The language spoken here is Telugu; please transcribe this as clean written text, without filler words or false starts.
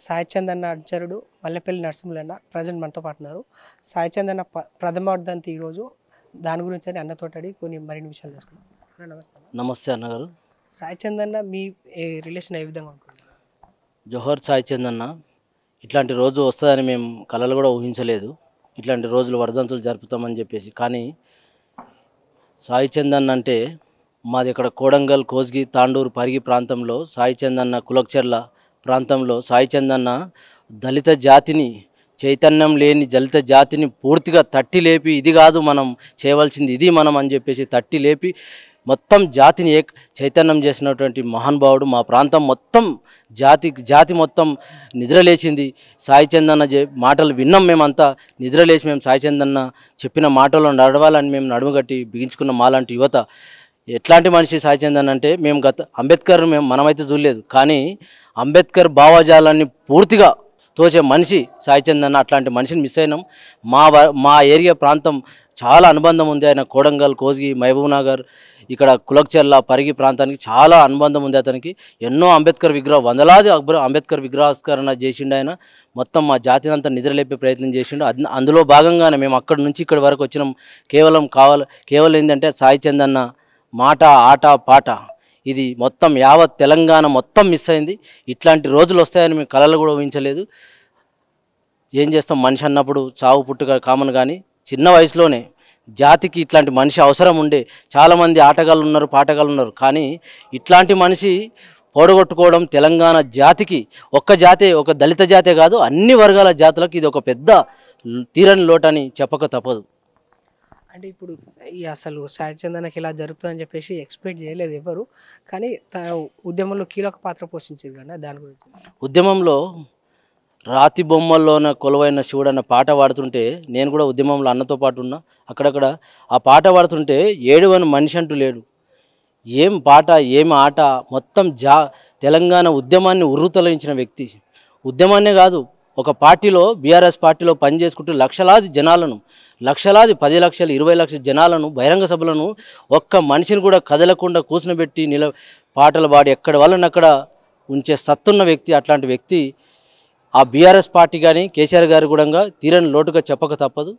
సాయి చంద్ అన్న అనుచరుడు మల్లెపల్లి నరసింహులన్న ప్రజెంట్ మనతో పాటు ఉన్నారు. సాయి చంద్ అన్న ప్రథమ వర్ధంతి ఈరోజు. దాని గురించి అని అన్నతోటి కొన్ని మరిన్ని విషయాలు తెలుసుకున్నాం. నమస్తే. నమస్తే అన్నగారు. సాయి చంద్ అన్న మీ రిలేషన్ ఏ విధంగా ఉంటుంది? జోహర్ సాయి చంద్ అన్న, ఇట్లాంటి రోజు వస్తుందని మేము కలలు కూడా ఊహించలేదు. ఇట్లాంటి రోజులు వర్ధంతులు జరుపుతామని చెప్పేసి. కానీ సాయి చంద్ అన్న అంటే మాది ఇక్కడ కోడంగల్, కోస్గి, తాండూరు, పరిగి ప్రాంతంలో సాయి చంద్ అన్న కులక్చెర్ల ప్రాంతంలో సాయి చంద్ అన్న దళిత జాతిని, చైతన్యం లేని దళిత జాతిని పూర్తిగా తట్టి లేపి ఇది కాదు మనం చేయవలసింది, ఇది మనం అని చెప్పేసి తట్టి లేపి మొత్తం జాతిని చైతన్యం చేసినటువంటి మహానుభావుడు. మా ప్రాంతం మొత్తం జాతి మొత్తం నిద్రలేచింది. సాయి చంద్ అన్న మాటలు విన్నాం. మేమంతా నిద్రలేచి మేము సాయి చంద్ అన్న చెప్పిన మాటల్లో నడవాలని మేము నడుముగట్టి బిగించుకున్న మాలాంటి యువత. ఎట్లాంటి మనిషి సాయి చంద్ అన్న అంటే మేము అంబేద్కర్ మనమైతే చూడలేదు, కానీ అంబేద్కర్ భావజాలాన్ని పూర్తిగా తోచే మనిషి సాయి చంద్ అన్న. అట్లాంటి మనిషిని మిస్ అయినాం. మా ఏరియా ప్రాంతం చాలా అనుబంధం ఉంది. ఆయన కోడంగల్, కోస్గి, మహబూబ్ నగర్, ఇక్కడ కులక్చెర్ల, పరిగి ప్రాంతానికి చాలా అనుబంధం ఉంది. అతనికి ఎన్నో అంబేద్కర్ వందలాది అంబేద్కర్ విగ్రహావిష్కరణ చేసిండు. ఆయన మొత్తం మా జాతిని అంతా నిద్రలేపే ప్రయత్నం చేసిండు. అందులో భాగంగానే మేము అక్కడి నుంచి ఇక్కడి వరకు వచ్చినాం. కేవలం ఏంటంటే సాయి చంద్ అన్న మాట, ఆట, పాట ఇది మొత్తం యావత్ తెలంగాణ మొత్తం మిస్ అయింది. ఇట్లాంటి రోజులు వస్తాయని మేము కలలు కూడా ఊహించలేదు. ఏం చేస్తాం, మనిషి అన్నప్పుడు చావు పుట్టుక కామన్. కానీ చిన్న వయసులోనే జాతికి ఇట్లాంటి మనిషి అవసరం ఉండే. చాలామంది ఆటగాళ్ళు ఉన్నారు, పాటగాళ్ళు ఉన్నారు, కానీ ఇట్లాంటి మనిషి పోడగొట్టుకోవడం తెలంగాణ జాతికి, ఒక దళిత జాతే కాదు అన్ని వర్గాల జాతులకు ఇది ఒక పెద్ద తీరని లోటని చెప్పక తప్పదు. అంటే ఇప్పుడు అసలు సాయి చంద్ అన్నకి ఇలా జరుగుతుందని చెప్పేసి ఎక్స్పెక్ట్ చేయలేదు ఎవరు, కానీ తన ఉద్యమంలో కీలక పాత్ర పోషించారు కదా, దాని గురించి. ఉద్యమంలో రాతి బొమ్మల్లోన కొలువైన శివుడు అన్న పాట పాడుతుంటే నేను కూడా ఉద్యమంలో అన్నతో పాటు ఉన్నా. అక్కడక్కడ ఆ పాట పాడుతుంటే ఏడువని మనిషి అంటూ లేడు. ఏం పాట, ఏం ఆట, మొత్తం తెలంగాణ ఉద్యమాన్ని ఉర్రుతలయించిన వ్యక్తి. ఉద్యమాన్నే కాదు, ఒక పార్టీలో బీఆర్ఎస్ పార్టీలో పనిచేసుకుంటూ లక్షలాది 10 లక్షలు 20 లక్షల జనాలను బహిరంగ సభలను ఒక్క మనిషిని కూడా కదలకుండా కూర్చునబెట్టి పాటలు పాడి ఎక్కడ వాళ్ళని అక్కడ ఉంచే సత్తున్న వ్యక్తి. అట్లాంటి వ్యక్తి ఆ బీఆర్ఎస్ పార్టీ కానీ కేసీఆర్ గారి కూడా తీరని లోటుగా చెప్పక తప్పదు.